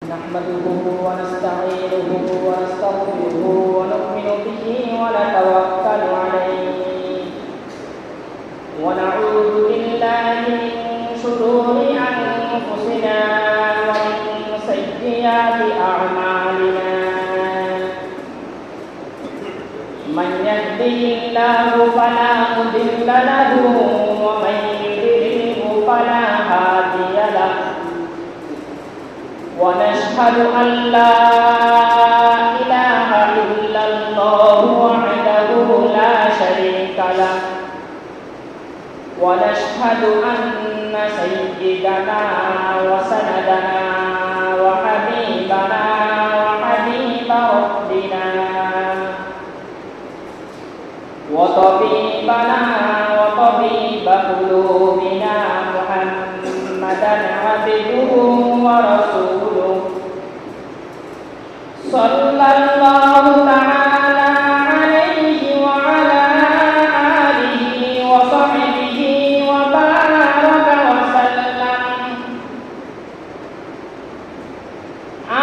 نحمده ونستعينه ونستغفره ونؤمن به ونتوكل عليه ونعوذ بالله من شرور أنفسنا ومن سيئات أعمالنا من يهده الله فلا مضل له ومن يضلل فلا هادي له ونشهد أن لا إله إلا الله وحده لا شريك له ونشهد أن سيدنا وسندنا وحبيبنا وحبيب ربنا وطبيبنا وطبيب قلوبنا محمدا عبده ورسوله صلى الله تعالى عليه وعلى آله وصحبه وبارك وسلم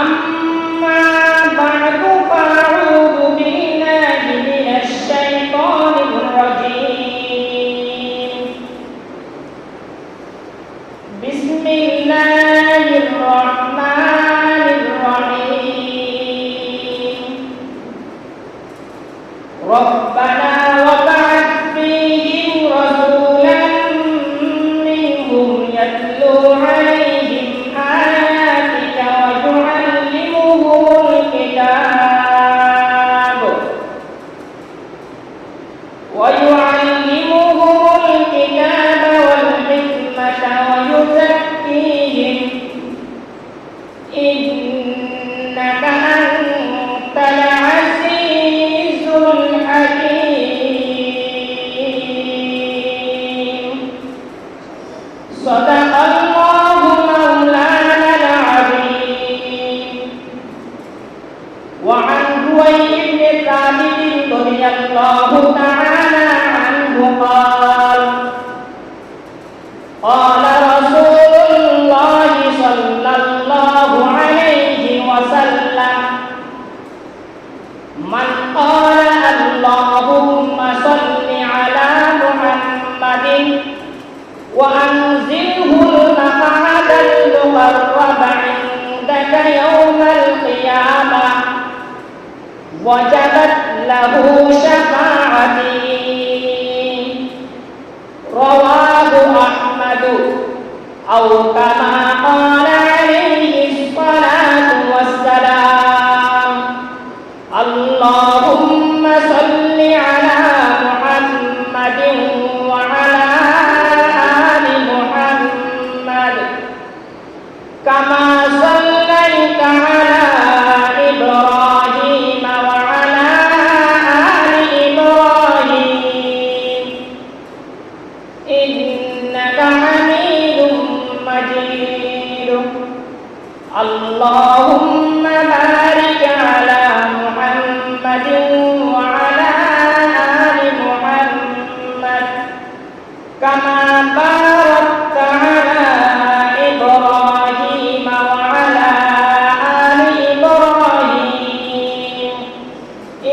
أما بعد فأعوذ بالله من الشيطان الرجيم بسم الله الرحمن الرحيم ربنا وبعث فيهم رسولا منهم يتلو عليهم آياتك ويعلمهم الكتاب والحكمة ويزكيهم إنك أنت العزيز الحكيم صدق الله مولانا العظيم وعن هوي بن ثابت رضي الله تعالى عنه قال قال رسول الله صلى الله عليه وسلم من قال اللهم صل على محمد وأنزله المقعد المقرب عندك يوم القيامة وجبت له شفاعتي رواه أحمد أو كما قال عليه الصلاة والسلام اللهم صل على محمد وعلى آل محمد كما صليت على إبراهيم وعلى آل إبراهيم إنك حميد مجيد اللهم بارك على محمد وعلى آل محمد كما باركت على إبراهيم وعلى آل إبراهيم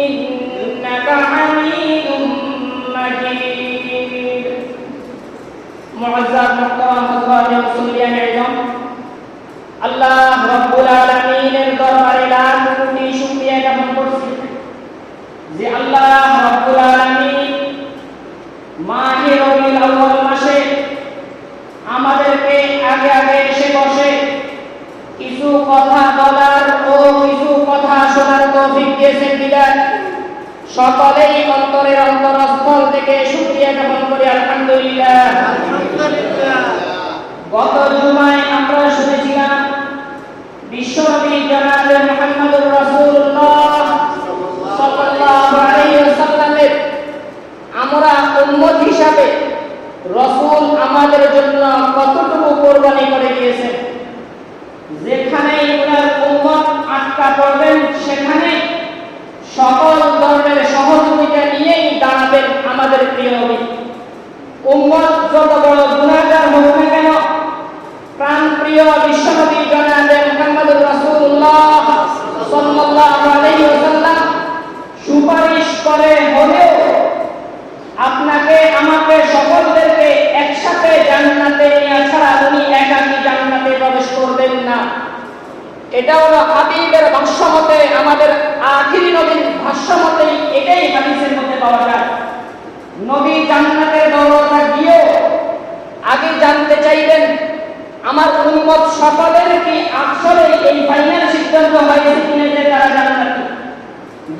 إنك حميد مجيد معزز محترم حضرات মুসলিয়ান ইলম আল্লাহ রাব্বুল আলামিনের দরবারে লাখ কোটি শুকরিয়া জ্ঞাপন করছি যে আল্লাহ রাব্বুল আলামিন মাহে রবিউল আউয়াল মাসে আমাদেরকে আগে আগে এসে বসে কিছু কথা বলার ও কিছু কথা শোনার তৌফিক দিয়েছেন বিদায় সকলেই অন্তরের অন্তরস্থল থেকে শুকরিয়া জ্ঞাপন করি আলহামদুলিল্লাহ। গত জুমায় আমরা শুনেছিলাম বিশ্বনবী জনাবে মুহাম্মদুর রাসূলুল্লাহ সাল্লাল্লাহু আলাইহি ওয়াসাল্লামের আমরা উম্মত হিসাবে রাসূল আমাদের জন্য কতটুকু কোরবানি করে দিয়েছেন। যেখানে ওনার উম্মত আটকা পড়বেন সেখানে সকল ধরনের সহযোগিতা নিয়েই দাঁড়াবেন আমাদের প্রিয় নবী। উম্মত যত বড় গুনাহগার হোক না কেন প্রাণপ্রিয় বিশ্বনবী জনাবে মুহাম্মদুর রাসূল এটা হলো হাবিবের ভাষ্যমতে, আমাদের আখিরি নবীর ভাষ্যমতেই এটাই হাদিসের মধ্যে পাওয়া যায়। নবী জান্নাতের দরজা গিয়ে আগে জানতে চাইবেন আমার উম্মত সকলের কি আসলে এই ফাইনাল সিদ্ধান্ত হয়েছে কিনা যে তারা জান্নাতি।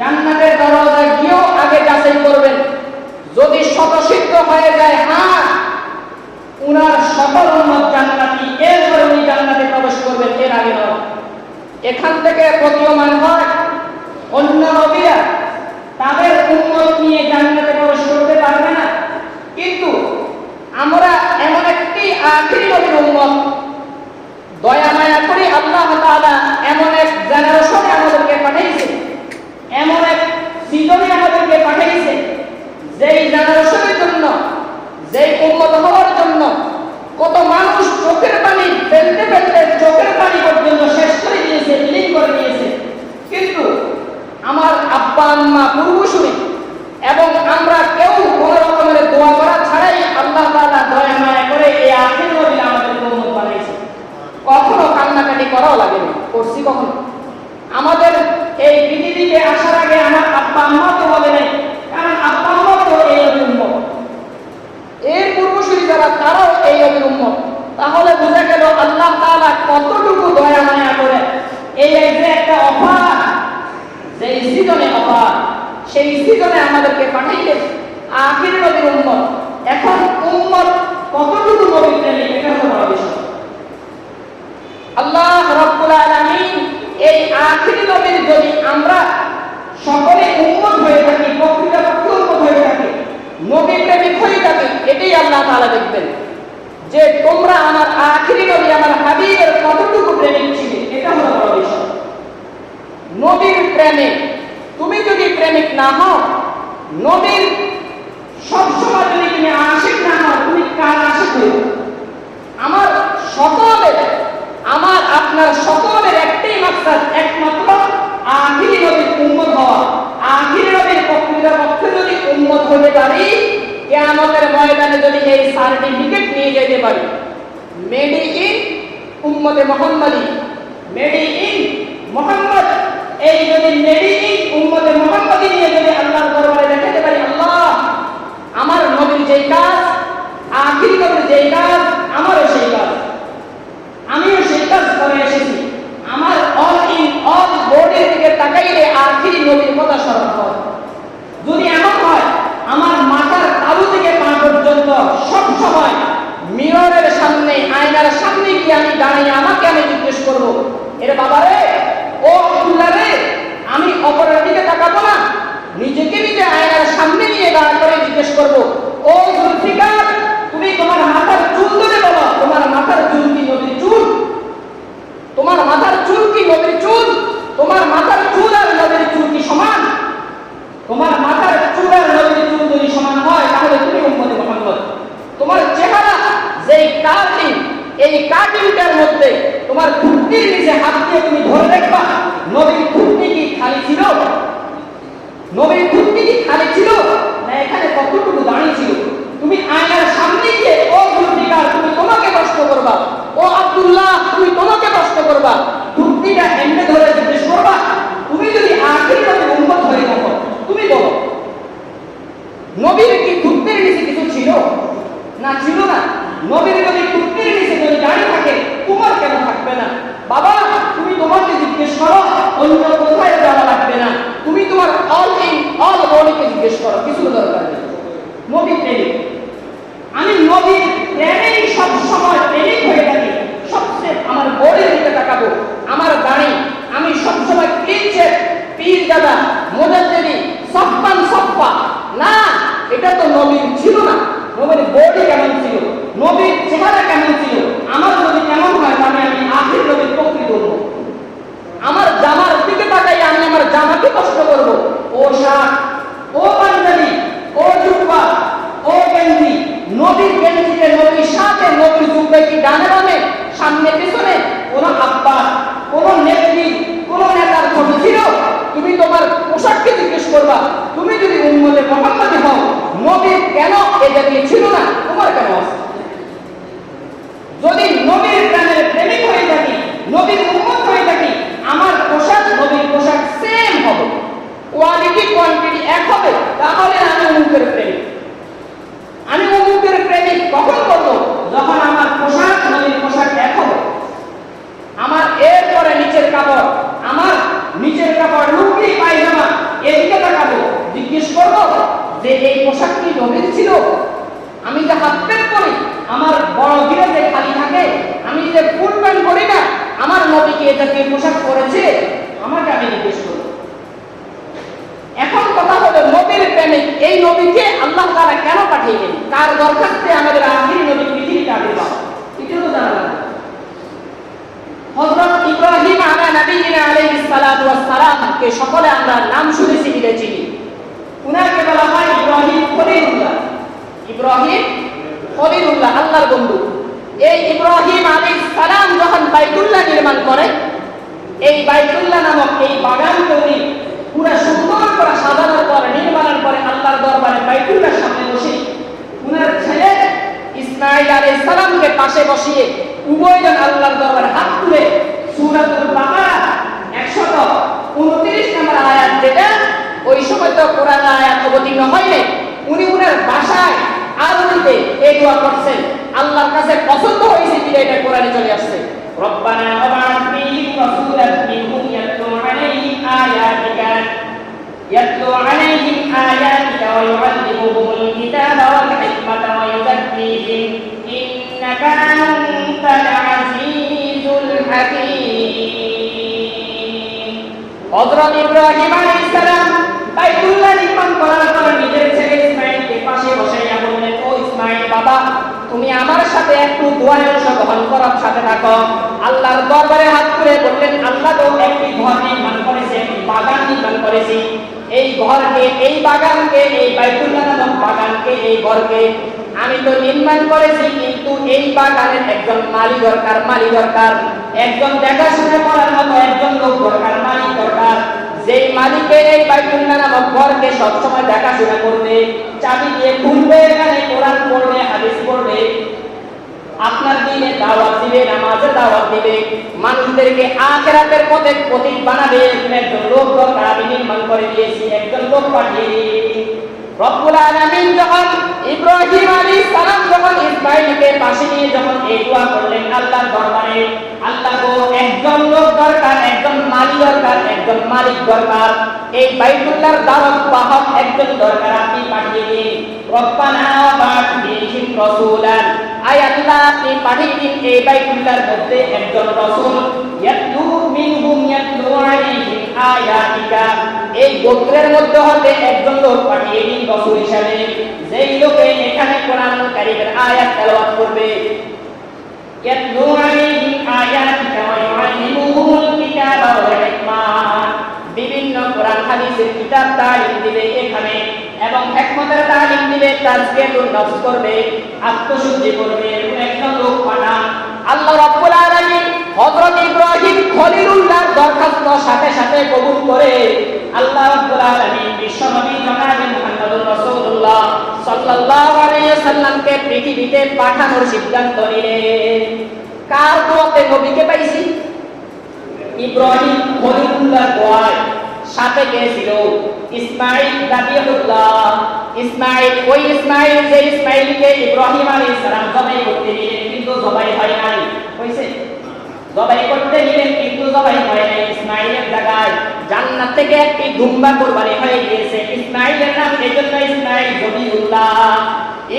জান্নাতের দরজা গিয়েও আগে যাচাই করবেন, যদি স্বতঃসিদ্ধ হয়ে যায় হ্যাঁ উনার সকল উম্মত জান্নাতি, এরপরে উনি জান্নাতে প্রবেশ করবেন, এর আগে নয়। এখান থেকে প্রতীয়মান হয় অন্য নবীরা তাদের উম্মত নিয়ে জান্নাতে প্রবেশ করতে পারবে না, কিন্তু আমরা এমন একটি আখিরি নবীর উম্মত, দয়া মায়া করে আল্লাহ তাআলা এমন এক জেনারেশনে আমাদেরকে পাঠিয়েছে, এমন এক সিজনে আমাদেরকে পাঠিয়েছে, যেই জেনারেশনের জন্য, যেই উম্মত হওয়ার জন্য কত মানুষ চোখের পানি ফেলতে ফেলতে চোখের পানি পর্যন্ত শেষ করে দিয়েছে, বিলীন করে দিয়েছে, কিন্তু আমার আব্বা আম্মা পূর্বসূরি এবং আমরা কেউ কোনো রকমের দোয়া করা ছাড়াই আল্লাহ তাআলা দয়া মায়া করে এই আখির নবী আমাদের উম্মত বানিয়েছে। কখনো কান্নাকাটি করাও লাগেনি, করছি কখনো? আমাদের এই পৃথিবীতে আসার আগে আমার আব্বা আম্মা তো বলে নাই, কারণ আব্বা আম্মা তো এই নবীর উম্মত, এর পূর্বসূরি যারা তারাও এই নবীর উম্মত। তাহলে বোঝা গেল আল্লাহ তাআলা কতটুকু দয়া মায়া করে এই যে একটা অফার, যেই সিজনে অফার, সেই সিজনে আমাদেরকে পাঠাইলেন আখির নবীর উম্মত। এখন উম্মত কতটুকু নবী প্রেমী, এটা হলো বড় বিষয়। আল্লাহ রাব্বুল আলামিন এই আখির নবীর যদি আমরা সকলে উম্মত হয়ে থাকি, প্রকৃতপক্ষে উম্মত হয়ে থাকি, নবী প্রেমিক হয়ে থাকি, এটাই আল্লাহ তাআলা দেখবেন যে তোমরা আমার আখিরি নবী আমার হাবিবের কতটুকু প্রেমিক ছিলে, এটা হলো বড় বিষয়। নবীর প্রেমে তুমি যদি প্রেমিক না হও, নবীর সবসময় যদি তুমি আশিক না হও, তুমি কার আশিক হইবে? আমার সকলের, আমার আপনার সকলের একটাই মাকসাদ, একমাত্র আখিরি নবীর উম্মত হওয়া। আখিরি নবীর প্রকৃতপক্ষে যদি উম্মত হতে পারি, কিয়ামতের ময়দানে যদি এই সার্টিফিকেট নিয়ে যেতে পারি, মেড ইন উম্মতে মুহাম্মাদি, মেড ইন মুহাম্মদ, এই যদি মেড ইন উম্মতে মুহাম্মাদি নিয়ে যদি আল্লাহর দরবারে দেখাতে পারি, আল্লাহ আমার নবীর যেই কাজ, আখিরি নবীর যেই কাজ, আমারও সেই কাজ, আমিও সেই কাজ করে এসেছি, আমার অল ইন অল বোর্ডের দিকে তাকাইলে আখিরি নবীর কথা স্মরণ হয়। যদি এমন হয় আমার মাথার তালু থেকে পা পর্যন্ত সব সময় মিররের সামনে, আয়নার সামনে গিয়ে আমি দাঁড়িয়ে আমাকে আমি জিজ্ঞেস করবো, এর বাবারে, ও আব্দুল্লাহ রে, আমি অপরের দিকে তাকাবো না, নিজেকে নিজে আয়নার সামনে নিয়ে দাঁড় করে জিজ্ঞেস করবো, ও জুলফিকার, তুমি তোমার মাথার চুল ধরে বলো, তোমার মাথার চুল কি নবীর চুল? তোমার মাথার চুল কি নবীর চুল? তোমার মাথার চুল আর নবীর চুল কি সমান? তোমার মাথার চুল আর নবীর চুল যদি সমান হয়, তাহলে তুমি উম্মতে মুহাম্মদ। তোমার চেহারা যেই কাটিং, এই কাটিংটার মধ্যে তোমার থুতনির নিচে হাত দিয়ে তুমি ধরে রাখবা, নবীর থুতনি কি খালি ছিল? নবীর থুতনি কি খালি ছিল না এখানে কতটুকু দাঁড়িয়ে ছিল? তুমি আয়নার সামনে গিয়ে, ও জুলফিকার, তুমি তোমাকে প্রশ্ন করবা, ও আব্দুল্লাহ, তুমি তোমাকে প্রশ্ন করবা, থুতনিটা এমনি ধরে জিজ্ঞেস করবা। তুমি যদি আখিরি নবীর উম্মত হয়ে থাকো, তুমি বলো নবীর কি থুতনির নিচে কিছু ছিল না? ছিল না। নবীর যদি থুতনির নিচে যদি দাঁড়িয়ে থাকে, তোমার কেন থাকবে না? বাবা, তুমি তোমাকে জিজ্ঞেস করো, অন্য কোথায় যাওয়া লাগবে না, তুমি তোমার অল ইন অল বডিকে জিজ্ঞেস করো, কিছু দরকার নেই। নবী প্রেমিক, আমি নবীর প্রেমেই সব সময় প্রেমিক হয়ে থাকি। সবচেয়ে আমার বডির দিকে তাকাবো, আমার দাড়ি আমি সবসময় ক্লিন চেক, পীর দাদা, মুজাদ্দিদি, সফান সফা না, এটা তো নবীর ছিল না। নবীর বডি কেমন ছিল, নবীর চেহারা কেমন ছিল, আমার নবী কেমন হয়, আমি আখির নবীর প্রকৃত উম্মত। আমার জামার দিকে তাকাই, আমি আমার জামাকে কষ্ট করব, ও শার্ট, ও পাঞ্জাবি, ও জুব্বা, ও গেঞ্জি, নবীর গেঞ্জিতে, নবীর সাথে, নবীর জুব্বায় কি ডানে বামে, সামনে পিছনে কোন আব্বা, কোন নেত্রী, কোন নেতার ছবি ছিল? তুমি তোমার পোশাককে জিজ্ঞেস করবা। তুমি যদি উম্মতে মুহাম্মাদি হও, নবীর কেন এ জাতীয় ছিল না, তোমার কেন আছে? যদি নবীর প্রেমের প্রেমিক হয়ে থাকি, নবীর উম্মত হয়ে থাকি, লুঙ্গি পোশাক পরেছে? আমাকে আমি জিজ্ঞেস করব। এখন কথা হলো নবীর প্রেমিক এই নবীকে আল্লাহ তাআলা কেন পাঠিয়েছেন? কার দরখাস্তে আমাদের আখিরি নবী পৃথিবীতে আবির্ভাব? এটাও তো জানা লাগবে। হযরত ইব্রাহিম আলাইহিস সালাতু ওয়াস সালাম কে সকলে আমরা নাম শুনেছি বিদে চিনি। উনাকে বলা হয় ইব্রাহিম খলিলুল্লাহ। ইব্রাহিম খলিলুল্লাহ, আল্লাহর বন্ধু। এই ইব্রাহিম আলাইহিস সালাম যখন বাইতুল্লাহ নির্মাণ করেন, এই বাইতুল্লাহ নামক এই বাগান তৈরি পুরা সুন্দর করে সাজানোর পরে নির্মাণের পরে আল্লাহর দরবারে বাইতুল্লাহর সামনে বসে উনার ছেলে ইসমাঈল আলাইহিস সালামকে পাশে বসিয়ে উভয়জন আল্লাহর দরবারে হাত তুলে সূরাতুল বাকারা 129 নম্বর আয়াত, যেটা ওই সময় তো কোরআন আয়াত অবতীর্ণ হয়নি, উনি উনার ভাষায় আরবিতে এই দোয়া করছেন। আল্লাহর কাছে পছন্দ হয়েছে যে এটা কোরআনে চলে আসছে। রব্বানা ওয়াবআথ ফীহিম রাসূলান মিনহুম ইয়াতলু আলাইহিম আয়াতিকা ওয়া ইউআল্লিমুহুমুল কিতাবা ওয়াল হিকমাতা ওয়া ইউযাক্কিহিম ইন্নাকা আনতাল আজিজুল হাকীম। হযরত ইব্রাহিম আলাইহিস সালাম বাইতুল্লাহ নির্মাণ করার পর নিজের ছেলে ইসমাঈলকে পাশে বসাইয়া বললেন, ও ইসমাঈল বাবা, তুমি আমার সাথে একটু দোয়ায় অংশগ্রহণ করার সাথে থাকো। আল্লাহর দরবারে হাত তুলে বললেন, আল্লাহ তো একটি ঘর নির্মাণ করেছে, একটি বাগান নির্মাণ করেছি। এই ঘরকে, এই বাগানকে, এই বাইতুল্লাহ নামক বাগানকে, এই ঘরকে আমি তো নির্মাণ করেছি, কিন্তু এই বাগানের একজন মালি দরকার, মালি দরকার, একজন দেখাশোনা করার মতো একজন লোক দরকার, মালিক দরকার, যেই মালিকে এই বাইতুল্লাহ নামক ঘরকে সবসময় দেখাশোনা করবে, চাবি দিয়ে খুলবে, এখানে কোরআন পড়বে, হাদিস পড়বে, আপনার দিনে দাওয়াত দিবে, নামাজের দাওয়াত দিবে, মানুষদেরকে আখিরাতের পথে পথিক বানাবে, একজন লোক দরকার। আমি নির্মাণ করে দিয়েছি, একজন লোক পাঠিয়ে দিয়েছি। রব্বুল আলামিন যখন ইব্রাহিম আলাইহিস সালাম যখন ইসমাঈলকে পাশে নিয়ে যখন এই দোয়া করলেন আল্লাহর দরবারে, আল্লাহ গো একজন লোক দরকার, একজন মালিক দরকার, একজন মালিক দরকার, এই বাইতুল্লাহর দাওয়াত বাহক একজন দরকার, আপনি পাঠিয়ে দিন। রব্বানা ওয়াবআথ ফীহিম রাসূলান, আয় আল্লাহ আপনি পাঠিয়ে দিন এই বাইতুল্লাহর মধ্যে একজন রাসূল, ইয়াতলু মিনহুম ইয়াতলু আলাইহিম আয়াতিকা, এই গোত্রের মধ্যে হতে একজন লোক পাঠিয়ে দিন রাসূল হিসেবে, যেই লোকে এখানে কোরআন কারীমের আয়াত তেলাওয়াত করবে। ইয়াতলু আলাইহিম আয়াতিকা ওয়া ইউআল্লিমুহুমুল কিতাবা ওয়াল হিকমা, বিভিন্ন কোরআন হাদিসের কিতাব তালিম দিবে এখানে, এবং হিকমতের তালিম দিবে, তাজকিয়াতুন নফস করবে, আত্মশুদ্ধি করবে, একজন লোক পাঠান। আল্লাহ রাব্বুল আলামিন হযরত ইব্রাহিম খলিলুল্লাহর দরখাস্ত সাথে সাথে কবুল করে আল্লাহ রাব্বুল আলামিন বিশ্বনবী জনাবে মুহাম্মদুর রাসূলুল্লাহ সাল্লাল্লাহু আলাইহি ওয়াসাল্লামকে পৃথিবীতে পাঠানোর সিদ্ধান্ত নিলেন। কার দোয়াতে নবীকে পাইছি? ইব্রাহিম খলিলুল্লাহর দোয়ায়। সাথে কে ছিল? ইসমাঈল যাবিহুল্লাহ। ইসমাঈল, ওই ইসমাঈল যে ইসমাঈলকে ইব্রাহিম আলাইহিস সালাম জবাই করতে দিলেন, কিন্তু জবাই হয় নাই। হইছে? জবাই করতে দিলেন কিন্তু জবাই হয় নাই। ইসমাঈলের জায়গায় জান্নাত থেকে একটি দুম্বা কুরবানি হয়ে গিয়েছে। ইসমাঈলের নাম এজন্য ইসমাঈল যাবিহুল্লাহ।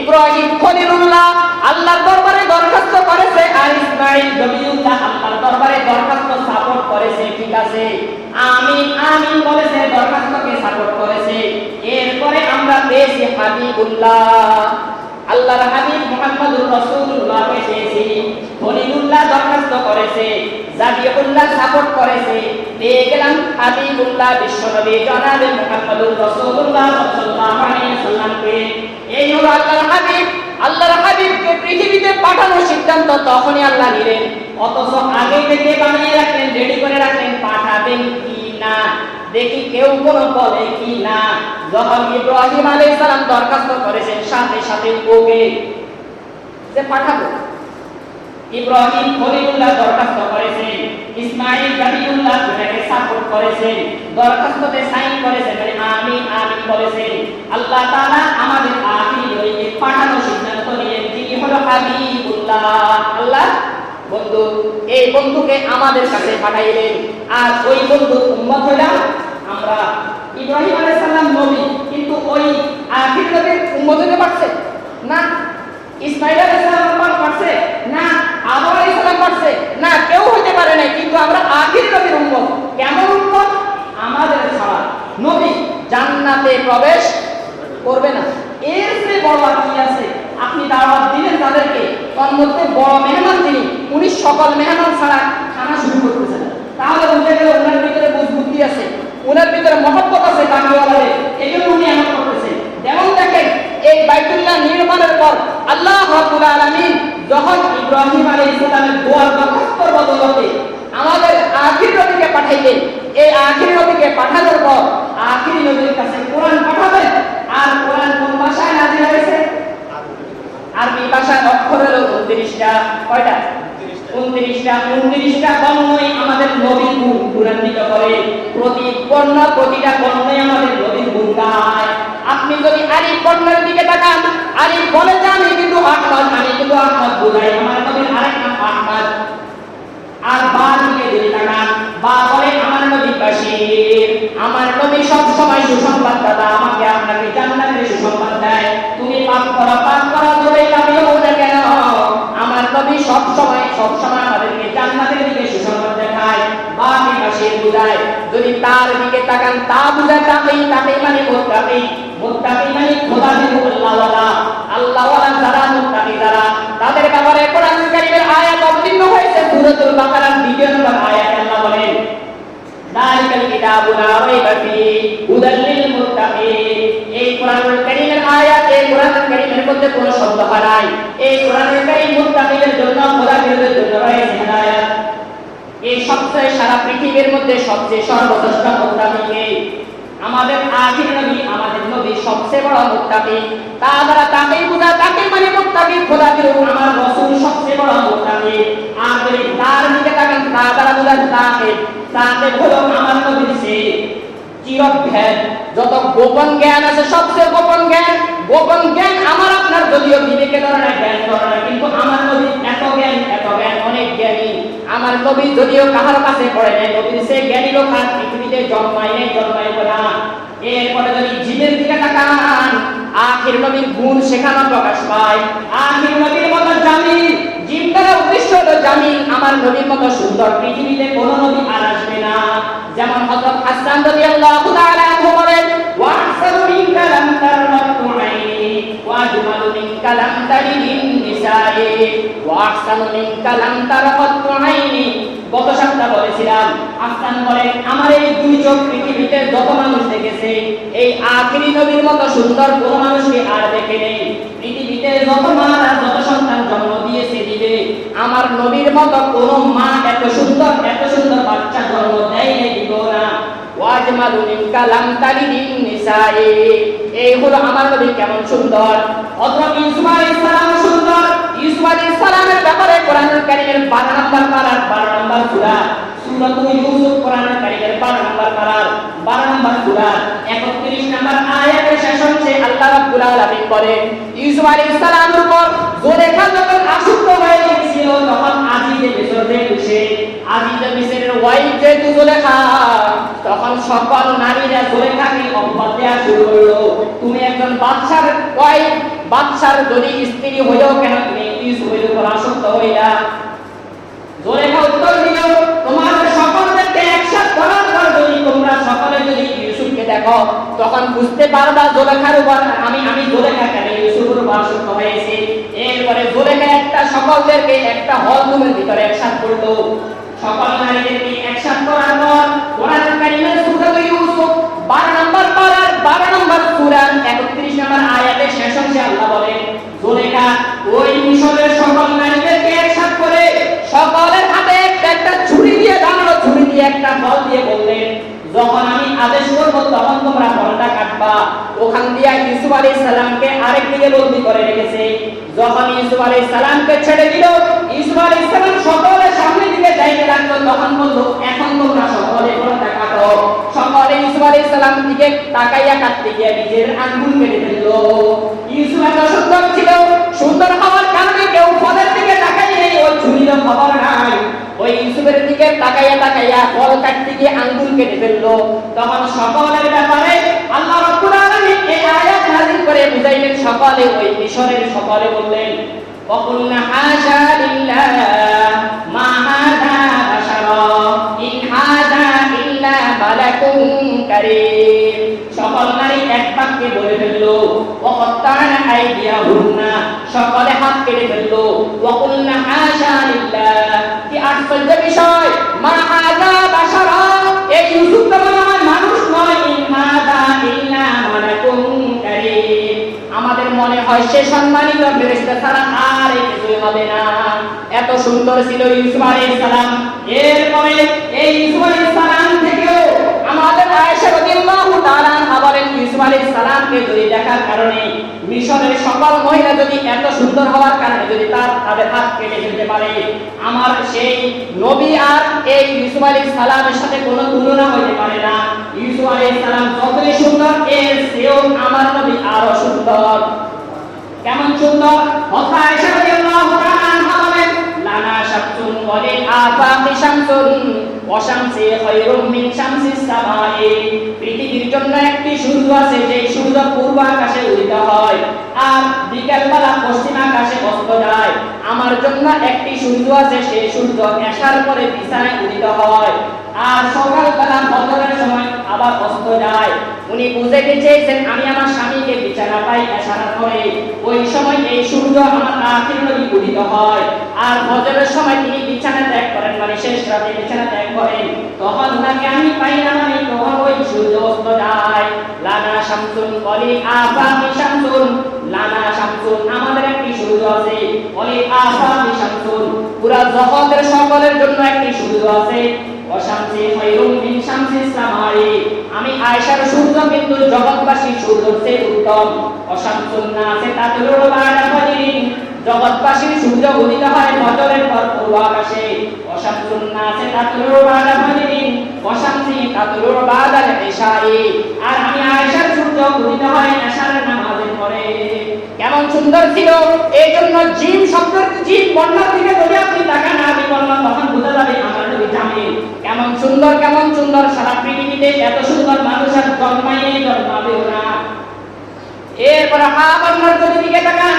ইব্রাহিম খলিলুল্লাহ আল্লাহর দরবারে দরখাস্ত করেছে, আর ইসমাঈল যাবিহুল্লাহ আল্লাহর দরবারে দরখাস্ত সাপোর্ট করেছে। ঠিক আছে, আমিন আমিন বলেছে, দরখাস্তকে সাপোর্ট করেছে। এরপরে আমরা পেয়েছি হাবিবুল্লাহ, আল্লাহর হাবিব মুহাম্মদুর রাসূলুল্লাহ পেয়েছি। খলিলুল্লাহ দরখাস্ত করেছে, যাবিহুল্লাহ সাপোর্ট করেছে, পেয়ে গেলাম হাবিবুল্লাহ বিশ্বনবী জনাবে মুহাম্মদুর রাসূলুল্লাহ সাল্লাল্লাহু আলাইহি ওয়াসাল্লামকে। এই হলো আল্লাহর হাবিব। আল্লাহর হাবিবকে পৃথিবীতে পাঠানোর সিদ্ধান্ত তখনই আল্লাহ নিলেন, অথচ আগে থেকে বানিয়ে রাখলেন, রেডি করে রাখলেন, পাঠাবেন কি না দেখি কেউ কোনো বলে কি না। যখন ইব্রাহিম আলাইহিস সালাম দরখাস্ত করেছেন, সাথে সাথে ওকে যে পাঠাবো। ইব্রাহিম খলিলুল্লাহ দরখাস্ত করেছেন, ইসমাঈল যাবিহুল্লাহ এটাকে সাপোর্ট করেছেন, দরখাস্ততে সাইন করেছেন, মানে আমিন আমিন বলেছেন। আল্লাহ তাআলা আমাদের আখিরি নবীকে পাঠানোর সিদ্ধান্ত নিলেন, যিনি হলো হাবিবুল্লাহ। আল্লাহ বন্ধু, এই বন্ধুকে আমাদের কাছে পাঠাইলেন, আর ওই বন্ধু উম্মত হইলাম আমরা। ইব্রাহিম আলাইহিস সালাম নবী, কিন্তু ওই আখির নবীর উম্মত হতে পারছে না। ইসমাঈল আলাইহিস সালাম পারছে না। আদম আলাইহিস সালাম পারছে? না, কেউ হইতে পারে নাই, কিন্তু আমরা আখির নবীর উম্মত। কেমন উম্মত? আমাদের ছাড়া নবী জান্নাতে প্রবেশ করবে না। এর চেয়ে বড় আর কি আছে? আপনি দাওয়াত দিলেন তাদেরকে, তার মধ্যে বড় মেহমান যিনি, উনি সকল মেহমান ছাড়া খানা শুরু করতেছেন, তাহলে বুঝে গেল ওনার ভিতরে বুদ্ধি আছে, ওনার ভিতরে মহব্বত আছে তাকওয়ালাদের, এই জন্য উনি এমন করতেছেন। যেমন দেখেন, এই বাইতুল্লাহ নির্মাণের পর আল্লাহ রাব্বুল আলামিন যখন ইব্রাহিম আলাইহিস সালামের দোয়ার দরখাস্তর বদলতে আমাদের আখির নবীকে পাঠাইলেন, এই আখির নবীকে পাঠানোর পর আখির নবীর কাছে কোরআন পাঠাবেন। আর কোরআন কোন ভাষায় নাযিল হয়েছে? আরবি ভাষার অক্ষর হলো 29টা। কয়টা? 29টা। 29টা বর্ণই আমাদের নবীর গুণ গুণান্বিত করে। প্রতিটা বর্ণই আমাদের নবীর গুণ গায়। আপনি যদি আরিফ বর্ণের দিকে তাকান, আরিফ বলে যে আমি কিন্তু আহমদ বুঝাই, আমার নবীর আরেক নাম আহমদ। আর বা দিকে যদি তাকান, বা বলে আমার নবী বাশীর, আমার নবী সব সময় সুসংবাদ দাতা, আমাকে আপনাকে জান্নাতের সুসংবাদ দেয়। তুমি পাপ করা যতই কামিয়ে হোক না কেন, আমার নবী সব সময় আমাদেরকে জান্নাতের দিকে সুসংবাদ দেখায়। বা বাশীর বুঝায়। যদি তার দিকে তাকান, তা বুঝায় তাকেই মানে মুত্তাকি মানে খোদাবীর, আল্লাহওয়ালা যারা, মুত্তাকি যারা, তাদের ব্যাপারে কোরআন কারীমের আয়াত অবতীর্ণ হয়েছে। সূরাতুল বাকারার 2 নম্বর আয়াতে আল্লাহ বলেন, যালিকাল কিতাবু লা রাইবা ফীহি হুদাল লিল মুত্তাকিন। এই কোরআনুল কারীমের আয়াত, এই কোরআনুল কারীমের মধ্যে কোনো সন্দেহ নাই, এই কোরআনুল কারীম মুত্তাকিদের জন্য, খোদাবীরদের জন্য রয়েছে হেদায়েত। এই সবচেয়ে সারা পৃথিবীর মধ্যে সবচেয়ে সর্বশ্রেষ্ঠ মুত্তাকি আমাদের আখির নবী, আমাদের নবী সবচেয়ে বড় মুত্তাকি। তাকেই বুঝায়, তাকে মানে মুত্তাকি, খোদাবীর আমার রাসূল সবচেয়ে বড় মুত্তাকি। আর যদি তার দিকে তাকান, তা দ্বারা বুঝায় তাকে হলো আমার নবীর চেয়ে চিরজ্ঞান, যত গোপন জ্ঞান আছে সবচেয়ে গোপন জ্ঞান আমার আপনার যদিও বিবেকে ধরে না, জ্ঞান ধরে না, কিন্তু আমার নবী এত জ্ঞান অনেক জ্ঞানী। আমার নবী যদিও কাহার কাছে পড়ে নাই, নবীর সে জ্ঞানী লোক আর পৃথিবীতে জন্মাইবে না। এরপরে যদি জীবের দিকে তাকান, আখির নবীর গুণ সেখানে প্রকাশ পায়। আখির নবীর মতো জামিল, জীব দ্বারা উদ্দেশ্য হলো জামিল, আমার নবীর মতো সুন্দর পৃথিবীতে কোনো নবী আর আসবে না। যেমন হযরত হাসান রাদিয়াল্লাহু তাআলা আনহু বলেন, ওয়া আহসানু মিনকা লাম তারমাতু আইনি ওয়া আজমালু মিনকা লাম তালিদিন নিসাই ওয়া আহসানু মিনকা লাম তারমাতু আইনি। গত সপ্তাহে বলেছিলাম, হাসান বলেন, আমার এই দুই চোখ পৃথিবীতে যত মানুষ দেখেছে, এই আখিরি নবীর মতো সুন্দর কোনো মানুষকে আর দেখে নেই। পৃথিবীতে যত মারা যত সন্তান জন্ম দিয়েছে দিবে, আমার নবীর মতো কোনো মা এত সুন্দর বাচ্চা জন্ম দেয় নাই, দিব না। ওয়াজমালু মিনকা লাম তালিদিন নিসাই, এই হলো আমার নবী কেমন সুন্দর। হযরত ইউসুফ আলাইহিস সালাম সুন্দর। ইউসুফ আলাইহিস সালামের ব্যাপারে কোরআনুল কারীমের 12 নম্বর পারার 12 নম্বর সূরা, সূরাতুল ইউসুফ, কোরআনুল কারীমের 12 নম্বর পারার 12 নম্বর সূরা 31 নম্বর আয়াতের শেষ অংশে আল্লাহ রাব্বুল আলামিন বলেন, ইউসুফ আলাইহিস সালামের উপর জুলেখা যখন আসক্ত হয়ে গিয়েছিল, তখন আজিজে মিসরে বসে, আজিজে মিসরের ওয়াইফ যেহেতু জুলেখা, তখন সকল নারীরা জুলেখাকে অপবাদ দেয়া শুরু করলো, তুমি একজন বাদশার ওয়াইফ, বাদশার যদি স্ত্রী হইও কেন তুমি ইউসুফের উপর আসক্ত হইলা? জুলেখা উত্তর দিল, তোমাদের সকলকে একসাথে করার পর যদি তোমরা সকলে যদি ইউসুফকে দেখো, তখন বুঝতে পারবা জুলেখার উপর আমি জুলেখা কেন ইউসুফের উপর আসক্ত হয়েছি। এরপরে জুলেখা সকলদেরকে একটা হল রুমের ভিতরে একসাথে করলো, সকল নারীদেরকে একসাথে করার পর কোরআনুল কারীমের সূরা ইউসুফ 12 নম্বর পারার 12 নম্বর সূরা 31 নম্বর আয়াতের শেষ অংশে আল্লাহ বলেন, জুলেখা ওই মিশরের সকল নারীদেরকে একসাথে করে সকলের হাতে একটা ছুরি দিয়ে দাঁড়ানো, ছুরি দিয়ে একটা বল দিয়ে বললেন, যখন আমি আদেশ করব তখন তোমরা বলটা কাটবা। ওখান দিয়ে ইউসুফ আলাইহিস সালামকে আরেক দিকে বন্দী করে রেখেছে। যখন ইউসুফ আলাইহিস সালামকে ছেড়ে দিল, ইউসুফ আলাইহিস সালাম সকলের সামনে দিকে যাইতে লাগলো, তখন বলল, এখন তোমরা সকলে বলটা কাটো। সকলে ইউসুফ আলাইহিস সালাম দিকে তাকাইয়া কাটতে গিয়ে নিজের আঙ্গুল কেটে ফেলল। ইউসুফ এত সুন্দর ছিল, সুন্দর হওয়ার কারণে কেউ ফলের দিকে তাকাই নেই, ওই ছুরির খবর নাই, ওই ইউসুফের দিকে তাকাইয়া ফল কাটতে গিয়ে আঙ্গুল কেটে ফেললো। তখন সকলের ব্যাপারে আল্লাহ রাব্বুল আলামিন এই আয়াত নাযিল করে বুঝাইলেন, সকলে ওই মিশরের সকলে বললেন, ওয়াকুলনা হাশা লিল্লাহ মা মালাকুম কারীম। সকল নারী এক বাক্যে বলে ফেললো ওয়াকাত্তানা আইদিয়াহুন্না, সকলে হাত কেটে ফেললো। ওয়াকুলনা হাশা লিল্লাহ, কি আশ্চর্য বিষয়, মা হাযা বাশারা, এই ইউসুফ তো মনে হয় মানুষ নয়, ইন হাযা ইল্লা মালাকুম কারীম। আমাদের মনে হয় সে সম্মানিত ফেরেশতা ছাড়া আর কিছুই হবে না। এত সুন্দর ছিল ইউসুফ আলাইহিস সালাম। এরপরে এই ইউসুফ আলাইহিস সালাম থেকেও আমাদের আয়েশা রাদিয়াল্লাহু তাআলা আনহা বলেন, ইউসুফ আলাইহিস সালামকে যদি দেখার কারণে মিশরের সকল মহিলা যদি এত সুন্দর হওয়ার কারণে যদি তাদের হাত কেটে ফেলতে পারে, আমার সেই নবী আর এই ইউসুফ আলাইহিস সালামের সাথে কোনো তুলনা হতে পারে না। ইউসুফ আলাইহিস সালাম যতই সুন্দর, এর চেয়েও আমার নবী আরো সুন্দর। কেমন সুন্দর! হযরত আয়েশা রাদিয়াল্লাহু তাআলা আনহা বলেন, লানা শামসুন ওয়ালিল আফাকি শামসুন ওয়া শামসি খায়রুম মিন শামসিস সামাই। পৃথিবীর জন্য একটি সূর্য আছে, যে সূর্য পূর্ব আকাশে উদিত হয় আর বিকেলবেলা পশ্চিম আকাশে অস্ত যায়। আমার জন্য একটি সূর্য আছে, সেই সূর্য এশার পরে বিছানায় উদিত হয় আর সকালবেলা ফজরের সময় আবার অস্ত যায়। উনি বুঝাইতে চেয়েছেন, আমি আমার স্বামীকে বিছানা পাই এশার পরে, ওই সময় এই সূর্য আমার আখির নবী উদিত হয়। আর ফজরের সময় তিনি বিছানা ত্যাগ করেন, মানে শেষ রাতে বিছানা ত্যাগ করেন, তখন ওনাকে আমি পাই না, মানে তখন ওই সূর্য অস্ত যায়। লানা শামসুন ওয়ালিল আফাকি শামসুন, লানা শামসুন, আমাদের একটি সূর্য আছে, ওয়ালিল আফাকি শামসুন, পুরা জগতের সকলের জন্য একটি সূর্য আছে। ওয়া শামসি খায়রুম মিন শামসিস সামাই, আমি আয়েশার সূর্য কিন্তু জগৎবাসীর সূর্যের চেয়ে উত্তম। ওয়া শামসুন নাসি তাতলু বা'দা ফাজরিন, জগৎবাসীর সূর্য উদিত হয় ফজরের পর পূর্ব আকাশে। ওয়া শামসুন নাসি তাতলু বা'দা ফাজরিন ওয়া শামসি তাতলু বা'দা ইশাই, আর আমি আয়েশার সূর্য উদিত হয় এশারের নামাজের পরে। কেমন সুন্দর ছিল! এই জন্য জিম শব্দের জিম বর্ণনার দিকে যদি আপনি তাকান, আরবি বর্ণনা, তখন বোঝা যাবে আমার নবী জামিল। কেমন সুন্দর, কেমন সুন্দর! সারা পৃথিবীতে এত সুন্দর মানুষ আর জন্মাবেও না। এরপরে হা বর্ণনার দিকে তাকান,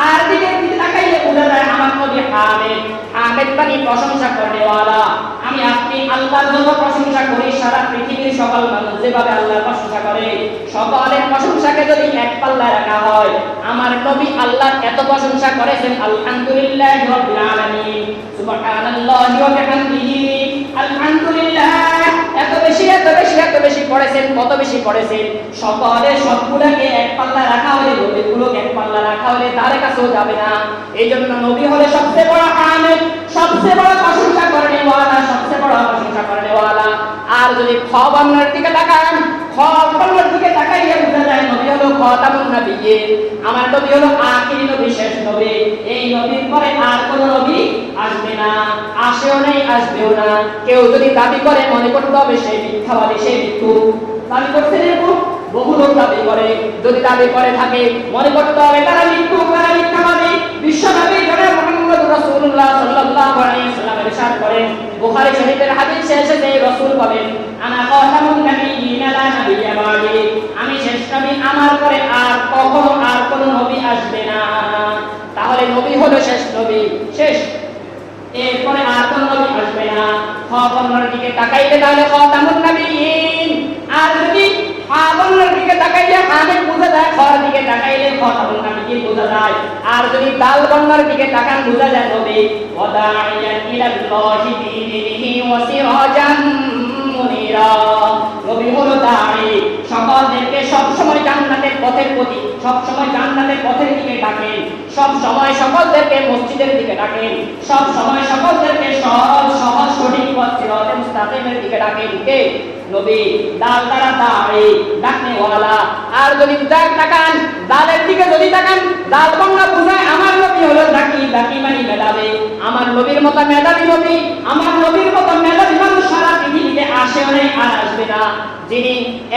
আর দিকে তাকাইলে বোঝা যায় আমার নবী হামিদ। হামিদ মানে প্রশংসা করনেওয়ালা। আমি আপনি আল্লাহর যত প্রশংসা করি, সারা পৃথিবীর সকল মানুষ যেভাবে আল্লাহর প্রশংসা করে, সকলের প্রশংসাকে যদি এক পাল্লায় রাখা হয়, আমার নবী আল্লাহর এত প্রশংসা করেছেন, আলহামদুলিল্লাহি রাব্বিল আলামিন, সুবহানাল্লাহি ওয়া বিহামদিহি, আলহামদুলিল্লাহ, এত বেশি এত বেশি এত বেশি পড়েছেন। কত বেশি পড়েছেন! সকলের সবগুলোকে এক পাল্লা রাখা হলে, নবীগুলোকে এক পাল্লা রাখা হলে তার কাছেও যাবে না। এই জন্য নবী হলে সবচেয়ে বড় হামিদ, সবচেয়ে বড় প্রশংসা করনেওয়ালা, সবচেয়ে বড় প্রশংসা করনেওয়ালা। আর যদি খ বর্ণনার দিকে তাকান, খ বর্ণনার দিকে তাকাইলে বোঝা যায় নবী হলো খাতামুন নবিয়্যিন, আমার নবী হলো আখিরি নবী, শেষ নবী। এই নবীর পরে আর কোন নবী আসবে না, আসেও নাই, আসবেও না। কেউ যদি দাবি করে, মনে করতে হবে সেই মিথ্যাবাদী, সেই ভিক্ষুক। দাবি করতে দেখো, বহু লোক দাবি করে, যদি দাবি করে থাকে মনে করতে হবে তারা ভিক্ষুক, তারা মিথ্যাবাদী। বিশ্বনবী জনাব মুহাম্মদ রাসূলুল্লাহ সাল্লাল্লাহু আলাইহি ওয়াসাল্লাম ইরশাদ করেন, বুখারী শরীফের হাদিসে এসেছে, রাসূল বলেন, আনা খাতামুন নাবিয়্যিন লা নাবিয়্যা বা'দি, আমি শেষ নবী, আমার পরে আর কখনো আর কোন নবী আসবে না। তাহলে নবী হলো শেষ নবী, শেষ, এরপরে আর কোন নবী আসবে না। খ বর্ণনার দিকে তাকাইলে তাহলে খাতামুন নাবিয়্যিন, আর যদি হা বর্ণনার দিকে তাকাইলে হামিদ বোঝা যায়, খর দিকে তাকাইলে খাতামুন নাবিয়্যিন বোঝা যায়। আর যদি দাল বর্ণনার দিকে তাকান, বোঝা যায় নবী ওয়াদাইয়ান ইলাল্লাহি বিইذনিহি ওয়া সিরাজাম মুনিরা, নবী হলো দাঈ, সকলদেরকে সব সময় জান্নাতের পথের প্রতি, সব সময় জান্নাতের পথের দিকে ডাকেন, সব সময় সকলদেরকে মসজিদের দিকে ডাকেন, সব সময় সকলদেরকে সহজ সহজ সঠিক পথ সিরাতে মুস্তাকিমের দিকে ডাকেন। কে? নবী। দাল দ্বারা দাঈ, ডাকনেওয়ালা। আর যদি তাকান দালের দিকে, যদি তাকান, দাল বাংলা বুঝায় আমার নবী হলো দাকি, দাকি মানে মেধাবী। আমার নবীর মতো মেধাবী নবী, আমার নবীর মতো মেধাবী মানুষ সারা পৃথিবীতে আসেও নেই, আর আসবে না। যিনি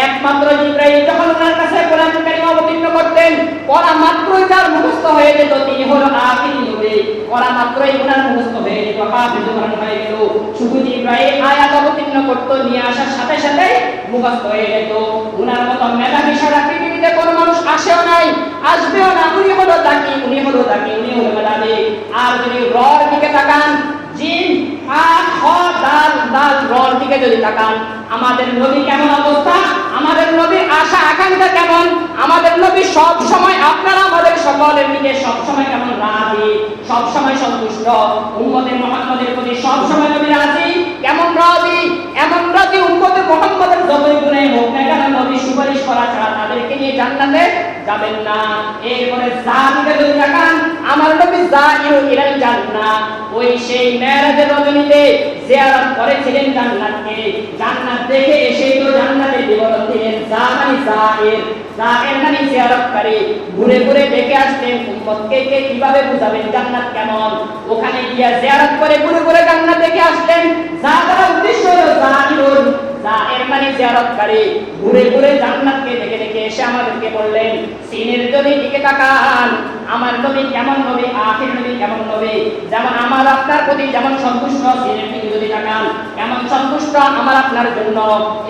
একমাত্র জিবরাইল যখন ওনার কাছে কোরআন কারীম অবতীর্ণ করতেন, পড়া মাত্রই তার মুখস্থ হয়ে যেত, তিনি হলো আখিরি নবী। পড়া মাত্রই ওনার মুখস্থ হয়ে যেত, হাফেজ কোরআন হয়ে গেল। শুধু জিবরাইল আয়াত অবতীর্ণ করত, নিয়ে আসার সাথে সাথে মুখস্থ হয়ে যেত। ওনার মতো মেধাবী সারা পৃথিবীতে কোন মানুষ আসেও নাই, আসবেও না। উনি হলো দাকি, উনি হলো দাকি, উনি হলো মেধাবী। আর যদি রর দিকে তাকান, জিম হা খ দাল দাল, রর দিকে যদি তাকান, আমাদের নবী কেমন অবস্থা, আমাদের নবীর আশা আকাঙ্ক্ষা কেমন, আমাদের নবী সব সময় আপনারা আমাদের সকলের দিকে সব সময় কেমন রাজি, সব সময় সন্তুষ্ট, উম্মতে মুহাম্মদের প্রতি সব সময় নবী রাজি, কেমন রাজি, এমন রাজি উম্মতে মুহাম্মদের যতই গুনাহ হোক না কেন নবী সুপারিশ করা ছাড়া তাদেরকে নিয়ে জান্নাতে যাবেন না। এরপরে জান্নাতে যদি তাকান, আমার নবী জাইরু ইলাল জান্নাহ, ওই সেই মেরাজের রজনীতে জিয়ারত করেছিলেন জান্নাতকে, জান্নাত দেখে এসে তো জান্নাতে বিবরণ দিলেন। জায়ের মানে জিয়ারতকারী, ঘুরে ঘুরে দেখে আসতেন উম্মতকে কিভাবে বুঝাবেন জান্নাত কেমন, ওখানে গিয়া জিয়ারত করে ঘুরে ঘুরে জান্নাত দেখে আসতেন। যারা উদ্দেশ্য হলো জাইরুন, জায়ের মানে জিয়ারতকারী, ঘুরে ঘুরে জান্নাতকে দেখে দেখে এসে আমাদেরকে বললেন সিনের যদি দিকে তাকান, আমার নবী কেমন নবী, আখির নবী কেমন নবী, যেমন আমার আপনার প্রতি যেমন সন্তুষ্ট, সিনের দিকে যদি তাকান কেমন সন্তুষ্ট আমার আপনার জন্য।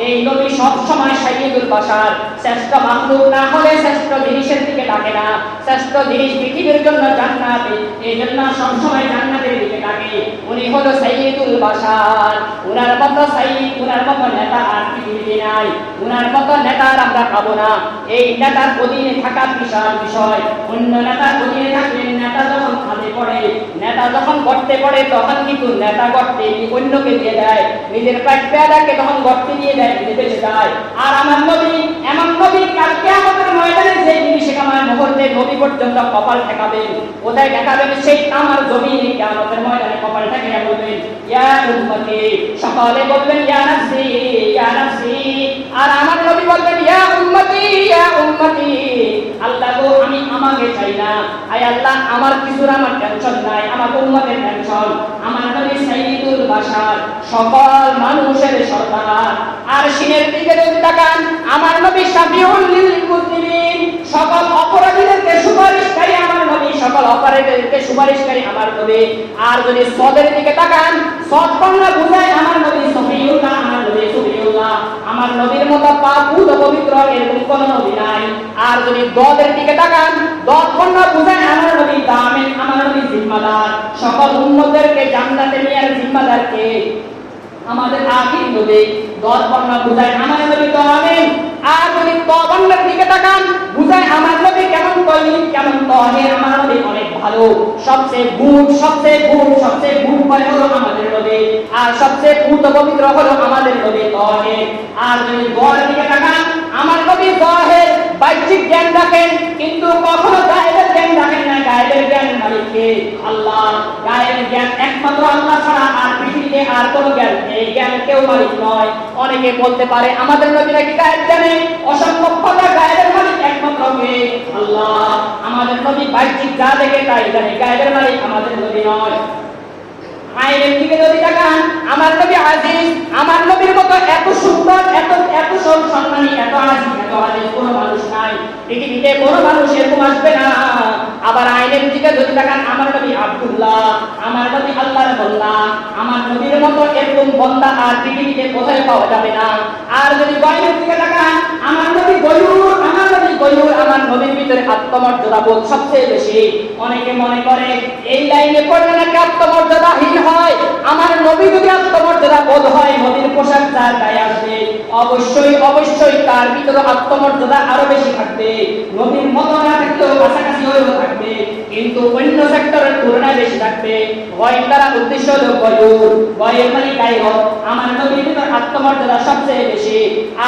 এই নবী সব সময় সাইয়্যিদুল বাশার, শ্রেষ্ঠ মাখলুক না হলে শ্রেষ্ঠ জিনিসের দিকে ডাকে না, শ্রেষ্ঠ জিনিস পৃথিবীর জন্য জান্নাত, এই জন্য সব সময় জান্নাতের দিকে ডাকে। উনি হলো সাইয়্যিদুল বাশার, উনার মতো সাইয়্যিদ, উনার মতো নেতা আর পৃথিবীতে নাই, উনার মতো নেতার আমরা পাবো না। এই নেতার অধীনে থাকা বিশাল বিষয়, অন্য নেতার অধীনে থাকলে নেতা যখন খাদে পড়ে, নেতা যখন গর্তে পড়ে তখন কিন্তু নেতা গর্তে অন্যকে দিয়ে দেয়, নিজের পেট পেয়ালাকে তখন গর্তে দিয়ে দেয়, নিজে বেঁচে যায়। আর আমার নবী এমন নবী, কালকে আমাদের ময়দানে যে জিনিসে আমার মুহূর্তে নবী পর্যন্ত কপাল ঠেকাবেন, কোথায় ঠেকাবেন সেই আমার জমিনে কিয়ামতের ময়দানে কপাল ঠেকিয়ে বলবেন ইয়া উম্মতি, সকলে বলবেন ইয়া নাফসি ইয়া নাফসি, আর আমার নবী বলবেন ইয়া উম্মতি ইয়া উম্মতি। আল্লাহ গো আমি আমাকে চাই না, আয় আল্লাহ আমার কিছুর আমার টেনশন নাই, আমার উম্মতের টেনশন। আমার নবী সাইয়্যিদুল বাশার, সকল মানুষের সরদার। আর সিনের দিকে যদি তাকান, আমার নবী শাফিউল লিল মুসলিমিন, সকল অপরাধীদেরকে সুপারিশকারী আমার নবী, সকল অপরাধীদেরকে সুপারিশকারী আমার নবী। আর যদি সদের দিকে তাকান, সদ বাংলা বুঝায় আমার নবী সফিউল্লাহ, আমার নবী সফিউল্লাহ, আমার নবীর মতো পাপুত পবিত্র এরকম কোন নবী নাই। আর যদি দদের দিকে তাকান, দদ বাংলা বুঝায় আমার নবী দামেন, আমার নবী জিম্মাদার, সকল উম্মতদেরকে জান্নাতে নেওয়ার জিম্মাদার কে? আমাদের আখির নবী। দদ বাংলা বুঝায় আমার নবী দামেন। আর যদি তবান্নার দিকে তাকান, বুঝায় আমার নবী কেমন তয়্যিব কেমন তাহির, আমার নবী অনেক ভালো, সবচেয়ে গুড, সবচেয়ে গুড, সবচেয়ে গুড হয় হলো আমাদের নবী, আর সবচেয়ে পূত পবিত্র হলো আমাদের নবী তাহির। আর যদি গড়ের দিকে তাকান, আমার নবী তাহির, বাহ্যিক জ্ঞান রাখেন কিন্তু কখনো গায়েবের জ্ঞান রাখেন না। গায়েবের জ্ঞান মালিককে আল্লাহ, গায়েবের জ্ঞান একমাত্র আল্লাহ ছাড়া আর পৃথিবীতে আর কোনো জ্ঞান নেই, জ্ঞান কেউ মালিক নয়। অনেকে বলতে পারে আমাদের নবী নাকি গায়েব জানে, অসম্ভব কথা, গায়েবের মালিক একমাত্র কে? আল্লাহ। আমাদের নবী বাহ্যিক যা দেখে তাই জানে, গায়েবের মালিক আমাদের নবী নয়। আইনের দিকে যদি তাকান, আমার নবী আজিজ, আমার নবীর মতো এত সুন্দর, এত এত সম্মানী, এত আজিজ কোনো মানুষ নাই, পৃথিবীতে কোনো মানুষ এরকম আসবে না। আবার আইনের দিকে যদি তাকান, আমার নবী আব্দুল্লাহ, আমার নবী আল্লাহর বান্দা, আমার নবীর মতো এরকম বান্দা আর পৃথিবীতে কোথায় পাওয়া যাবে না। আর যদি গয়ুর দিকে তাকান, আমার নবী গয়ুর, আমার নবী গয়ুর, আমার নবীর ভিতরে আত্মমর্যাদা বোধ সবচেয়ে বেশি। অনেকে মনে করে এই লাইনে পড়লে নাকি আত্মমর্যাদাহীন হয়। আমার নবী যদি আত্মমর্যাদা বোধ হয়, নবীর পোশাক যার গায়ে আসবে, অবশ্যই অবশ্যই তার ভিতরে আত্মমর্যাদা আরো বেশি থাকবে, নবীর মতো না থাকলেও কাছাকাছি হয়েও থাকবে, কিন্তু অন্য সেক্টরের তুলনায় বেশি থাকবে। গয়ের দ্বারা উদ্দেশ্য হলো গয়ুর, গয়ের মানে গায়ক, আমার নবীর ভিতরে আত্মমর্যাদা সবচেয়ে বেশি।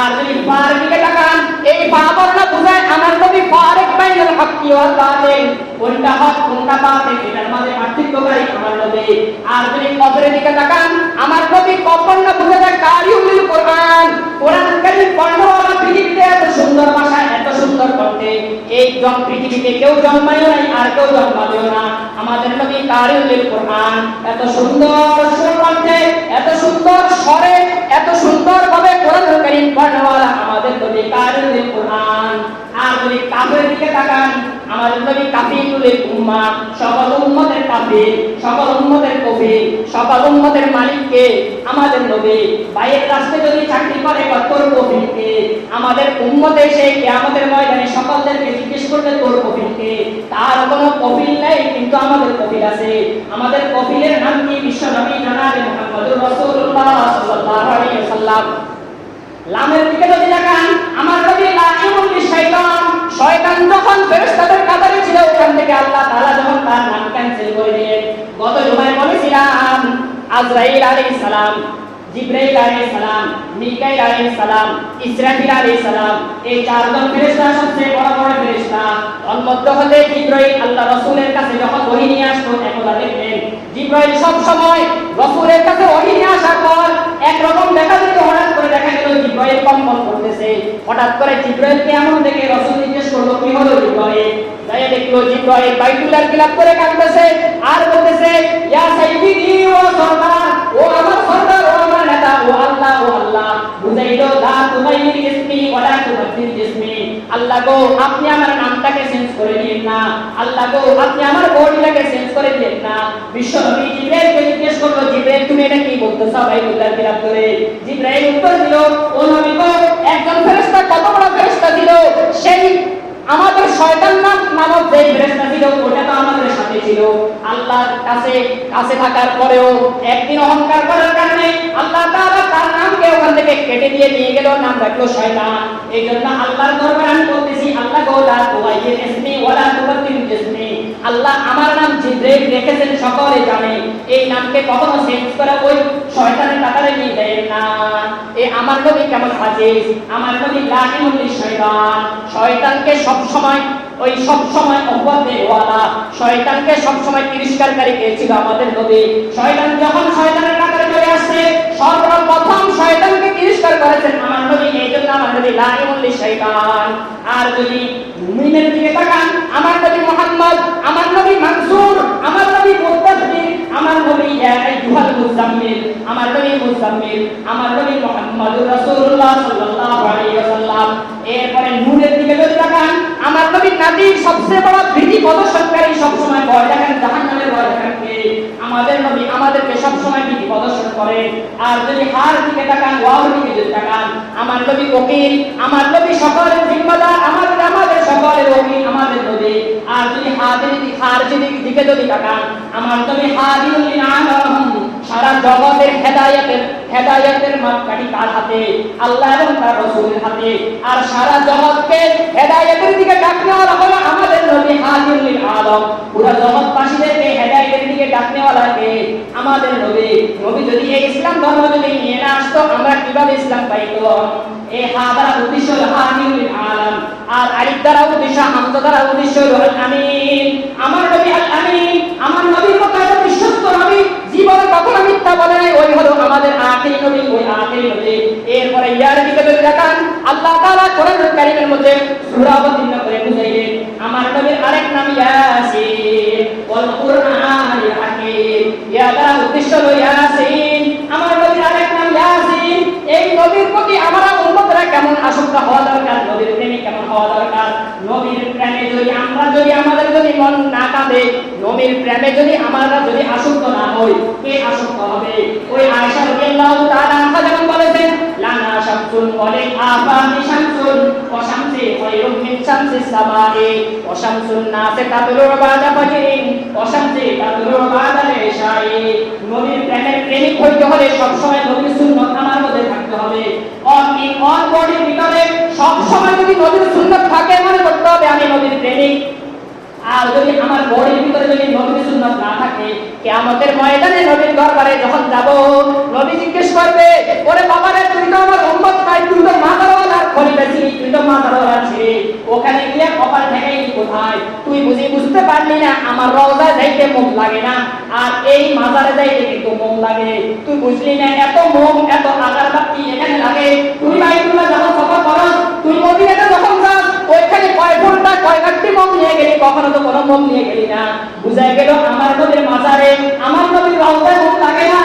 আর যদি বার দিকে তাকান, এই বাবরটা বোঝায় আমার নবী ফারিক বাইনাল হক্কি ওয়াল বাতিল, কোনটা হক কোনটা বাতিল এটার মাঝে পার্থক্যকারী আমার নবী। আর যদি কবরের দিকে তাকান, আমার নবী কবর না বুঝে যায় কারিউল কোরআন, কোরআন কারীম পড়ানোয়ালা, পৃথিবীতে এত সুন্দর ভাষা, এত সুন্দর কণ্ঠে এই পৃথিবীতে কেউ জন্মায়ও নাই আর কেউ জন্মাবেও না। আমাদের নবী কারিউল কোরআন, এত সুন্দর সুর কণ্ঠে, এত সুন্দর স্বরে, এত সুন্দর ভাবে কোরআন কারীম পড়ানোয়ালা আমাদের নবী কারিউল কোরআন। আর যদি কাফের দিকে তাকান, আমাদের নবী কাফিরুল উম্মাহ, সকল উম্মতের কাফির, সকল উম্মতের কফির, সকল উম্মতের মালিককে আমাদের নবী। বাইরের রাস্তায় যদি চাকরি করে তোর কফিলকে, আমাদের উম্মতে এসে কিয়ামতের ময়দানে সকলদেরকে জিজ্ঞেস করবে তোর কফিলকে, তার কোনো কফিল নাই কিন্তু আমাদের কফিল আছে। আমাদের কফিলের নাম কি? বিশ্বনবী জনাবে মুহাম্মদুর রাসূলুল্লাহ সাল্লাল্লাহু আলাইহি ওয়াসাল্লাম। লামের দিকে যদি তাকান, আমার নবী লাঈনুল শাইতান, শয়তান যখন ফেরেশতাদের কাতারে ছিল ওখান থেকে আল্লাহ তাআলা যখন তার নাম ক্যান্সেল করে দিলেন। গত জুমায় বলেছিলাম আজরাইল আলাইহিস সালাম, জিবরাইল আলাইহিস সালাম, মিকাইল আলাইহিস সালাম, ইসরাফিল আলাইহিস সালাম, এই চারজন ফেরেশতা সবচেয়ে বড় বড় ফেরেশতা। তন্মধ্যে হতে জিবরাইল আল্লাহ রাসূলের কাছে যখন ওহী নিয়ে আসতো, একদা দেখলেন জিবরাইল সব সময় রাসূলের কাছে ওহী নিয়ে আসার পর একরকম দেখা যেত, হঠাৎ করে দেখা গেল জিবরাইল কম্পন করতেছে। হঠাৎ করে জিবরাইলকে এমন দেখে রাসূল জিজ্ঞেস করলো, কি হলো জিবরাইল? তাই দেখলো জিবরাইল বাইতুল্লাহ খিলাফ করে কাঁদতেছে আর বলতেছে, ইয়া সাইয়্যিদি ও সরদার, ও আমার সরদার, ও আমার নেতা, ও আল্লাহ, ও আল্লাহ, বুঝাইলো লা তুগাইয়ির ইসমি ওয়ালা তুবাদদিল ইসমি। আল্লাহ গো, আপনি আমার নামটাকে চেঞ্জ করে দিন না। আল্লাহ গো, আপনি আমার বডিটাকে চেঞ্জ করে দিন না। বিশ্বনবী জিবরাইলকে জিজ্ঞেস করলো, জিবরাইল তুমি এটা কি বলতেছো বাইতুল্লাহ খিলাফ করে? জিবরাইল উত্তর দিল, ও নবী গো, একজন ফেরেশতা কত বড় ফেরেশতা ছিল, সেই আমাদের শয়তান নামক যে ফেরেশতা ছিল ওটা তো আমাদের সাথে ছিল। আল্লাহর কাছে থাকার পরেও একদিন অহংকার করার কারণে আল্লাহ তাআলা তার নামকে ওখান থেকে কেটে দিয়ে নিয়ে গেল, নাম রাখলো শয়তান। এইজন্য আল্লাহর দরবারে আমি বলতেছি, আল্লাহ গো লা তুগাইয়ির ইসমি ওয়ালা তুবাদদিল ইসমি। আল্লাহ আমার নাম জিবরাইল রেখেছেন, সকলে জানে, এই নামকে কখনো চেঞ্জ করে ওই শয়তানের কাতারে নিয়ে দেন না। এই আমার নবী কেমন আজিজ, আমার নবী লাঈনুল শাইতান, শয়তানকে সব সময় অপবাদের ওয়ালা, শয়তানকে সব সময় তিরস্কারকারী কে ছিল? আমাদের নবী। শয়তান যখন শয়তানের কাতারে চলে আসছে, সর্বপ্রথম শয়তানকে তিরস্কার করেছেন আমার নবী। এইজন্য আমার নবী লাঈনুল শাইতান। আর যদি মুমিনের দিকে তাকান, আমার নবী মুহাম্মদ, আমার নবী মানসুর, আমার নবী মুত্তাসির, আমার নবী ইয়া আইয়ুহাল মুজাম্মিল, আমার নবী মুজাম্মিল, আমার নবী মুহাম্মদুর রাসূলুল্লাহ সাল্লাল্লাহু আলাইহি ওয়াসাল্লাম। এরপরে নূরের দিকে যদি তাকান, আমার নবী নাদির, সবচেয়ে বড় ভীতি প্রদর্শনকারী, সব সময় ভয় দেখান, জাহান্নামের ভয় দেখান কে? আমাদের নবী আমাদেরকে সব সময় ভীতি প্রদর্শন করে। আর যদি হার দিকে তাকান, ওয়ার দিকে যদি তাকান, আমার নবী ওকিল, আমার নবী সকলের জিম্মাদার, আমাদের সকলের ওকিল আমাদের নবী। আর যদি হার দিকে যদি তাকান, আমার নবী হাদিউল লিল আলাম, সারা জগতের হেদায়েতের মাপকাঠি তার হাতে, আল্লাহ এবং তার রাসূলের হাতে। আর সারা জগৎকে হেদায়েতের দিকে ডাকনেওয়ালা হলো আমাদের নবী হাদিউল লিল আলাম। পুরো জগৎবাসীদেরকে হেদায়েতের দিকে ডাকনেওয়ালা কে? আমাদের নবী। নবী যদি এই ইসলাম ধর্ম যদি নিয়ে না আসতো, আমরা কিভাবে ইসলাম পাইতাম? এই হা দ্বারা উদ্দেশ্য হলো হাদিউল লিল আলাম, আর আলিফ দ্বারা উদ্দেশ্য, হামজা দ্বারা উদ্দেশ্য হলো আল আমিন। আমার নবী আল আমিন, আমার নবীর কথা হলো বিশ্বস্ত নবী, জীবনে কখনো মিথ্যা বলে নাই, ওই হলো আমাদের আখিরি নবী, ওই আখিরি নবী। এরপরে ইয়ার দিকে যদি তাকান, আল্লাহ তাআলা কোরআনুল কারীমের মধ্যে সূরা অবতীর্ণ করে বুঝাইলেন, আমার নবীর আরেক নাম ইয়াসিন ওয়াল কুরআনিল হাকীম। ইয়া দ্বারা উদ্দেশ্য হলো ইয়াসিন, আমার নবীর আরেক নাম ইয়াসিন। এই নবীর প্রতি আমরা উম্মতরা কেমন আসক্ত হওয়া দরকার, নবীর প্রেমে কেমন হওয়া দরকার? নবীর প্রেমে যদি আমাদের যদি মন না কাঁদে, নবীর প্রেমে যদি আমরা যদি আসক্ত না হই, কে আসক্ত হবে? ওই আয়েশা রাদিয়াল্লাহু তাআলা আনহা যেমন বলেছেন, লানা শামসুন ওয়ালিল আফামি শামসুন ওয়া শামসি খায়রুম মিন শামসিস সামাই ওয়া শামসুন নাসি তাতলু বা'দা ফাজরিন ওয়া শামসি তাতলু বা'দা ইশাই। নবীর প্রেমের প্রেমিক হইতে হলে সব সময় নবীর সুন্নাত আমার মধ্যে থাকতে হবে। অন বডির ভিতরে সব সময় যদি নবীর সুন্নাত থাকে, মনে করতে হবে আমি নবীর প্রেমিক। আর যদি আমার বডির ভিতরে যদি নবীর সুন্নাত না থাকে, কিয়ামতের ময়দানে নবীর দরবারে যখন যাব, নবী জিজ্ঞেস করবে, ওরে বাবারে, তুই তো আমার উম্মত নাই, তুই তো মাদারওয়ালার খলিফা ছিলি, তুই তো মাদারওয়ালা ছিলি, ওখানে গিয়ে কপাল ঠেকাই কোথায়? তুই বুঝতে পারলি না আমার রওজায় যাইতে মন লাগে না, আর এই মাজারে যাইতে কিন্তু মন লাগে। তুই বুঝলি না এত মোম, এত আগারবাতি এখানে লাগে। তুই বাইতুল্লাহ যখন সফর করস, তুই মদিনাতে যখন যাস, ওইখানে কয় ঘন্টা কয় ঘাটতি মোম নিয়ে গেলি, কখনো তো কোনো মোম নিয়ে গেলি না। বুঝাই গেল আমার নবীর মাজারে, আমার নবীর রওজায় মোম লাগে না।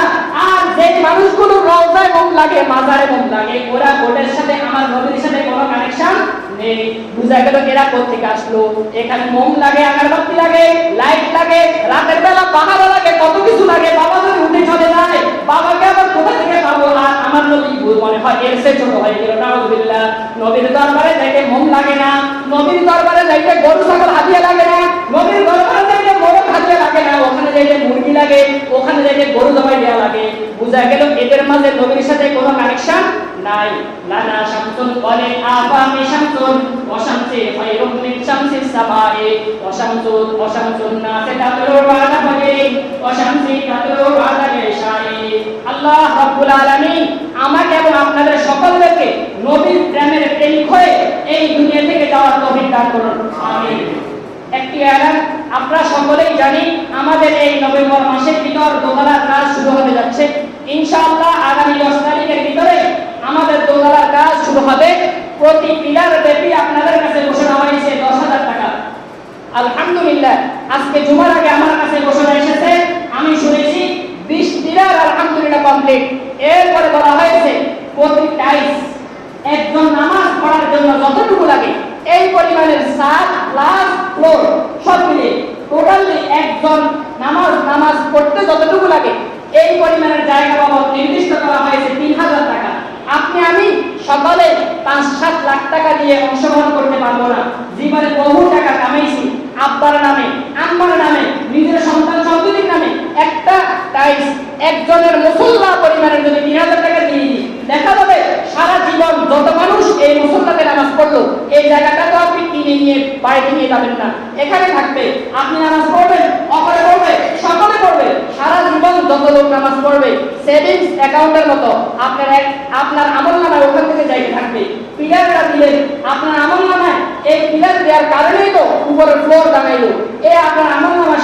আর যে মানুষগুলো রওজায় মোম লাগে, মাজারে মোম লাগে, ওরা ওদের সাথে আমার নবীর সাথে কোনো কানেকশন নেই। বুঝাই গেল এরা কোথেকে আসলো? এখানে মোম লাগে, আগারবাতি লাগে, লাইট লাগে, রাতের বেলা পাহাড় লাগে, কত কিছু লাগে। বাবা যদি উঠে চলে যায়, বাবাকে আবার কোথা থেকে পাবো? আর আমার নবী মনে হয় এর চেয়ে ছোট হয়ে গেল। নাউযুবিল্লাহ। নবীর দরবারে যাইতে মোম লাগে না, নবীর দরবারে যাইতে গরু ছাগল হাদিয়া লাগে না, নবীর দরবারে যাইতে মোরগ হাদিয়া লাগে না। ওখানে ওখানে যাইতে মুরগি লাগে, ওখানে যাইতে গরু জবাই দেওয়া লাগে। বুঝা গেল এদের মাঝে নবীর সাথে কোনো কানেকশন নাই। লানা শামসুন ওয়ালে আফামি শামসুন ওয়া শামসি খায়রুম মিন শামসিস সামাই ওয়া শামসুন নাসি তাতলু আলা ফাজরি ওয়া শামসি তাতলু আলা ইশাই। আল্লাহ রাব্বুল আলামিন আমাকে এবং আপনাদের সকলকে নবীর প্রেমের প্রেমিক হয়ে এই দুনিয়া থেকে যাওয়ার তৌফিক দান করুন, আমিন। একটি এলান, আপনারা সকলেই জানি আমাদের এই নভেম্বর মাসের ভিতর দোতলার কাজ শুরু হতে যাচ্ছে। ইনশাআল্লাহ আগামী 10 তারিখের ভিতরে আমাদের দোতলার কাজ শুরু হবে। প্রতি পিলার ব্যাপী আপনাদের কাছে ঘোষণা হয়েছে 10,000 টাকা। আলহামদুলিল্লাহ, আজকে জুমার আগে আমার কাছে ঘোষণা এসেছে, আমি শুনেছি 20 পিলার আলহামদুলিল্লাহ কমপ্লিট। এরপরে বলা হয়েছে প্রতি টাইলস একজন নামাজ পড়ার জন্য যতটুকু লাগে এই পরিমাণের ছাদ প্লাস ফ্লোর সব মিলে টোটালি একজন নামাজ পড়তে যতটুকু লাগে এই পরিমাণের জায়গা বাবদ নির্দিষ্ট করা হয়েছে 3,000 টাকা। আপনি আমি সকালে 5-7 লাখ টাকা দিয়ে অংশগ্রহণ করতে পারবো না। জীবনে বহু টাকা কামাইছি, আব্বার নামে, আম্মার নামে, নিজের সন্তান সন্ততির নামে একটা টাইলস একজনের মুসল্লা পরিমাণের যদি 3,000 টাকা দিয়ে দিই, দেখা যাবে সারা জীবন যত মানুষ এই মুসল্লাতে নামাজ পড়লো এই জায়গাটা তো আপনি কিনে নিয়ে বাড়িতে নিয়ে যাবেন না, এখানে থাকবে। আপনি নামাজ পড়বেন, অপরে পড়বে, সকলে পড়বে, সারা জীবন যত লোক নামাজ পড়বে সেভিংস অ্যাকাউন্টের মতো আপনার আমলনামায় ওখান থেকে জায়গা থাকবে। পিলারটা দিলেন আপনার আমলনামায়, এই পিলার দেওয়ার কারণেই তো উপরে ফ্লোর দাঁড়াইলো, আপনার আমলনামায়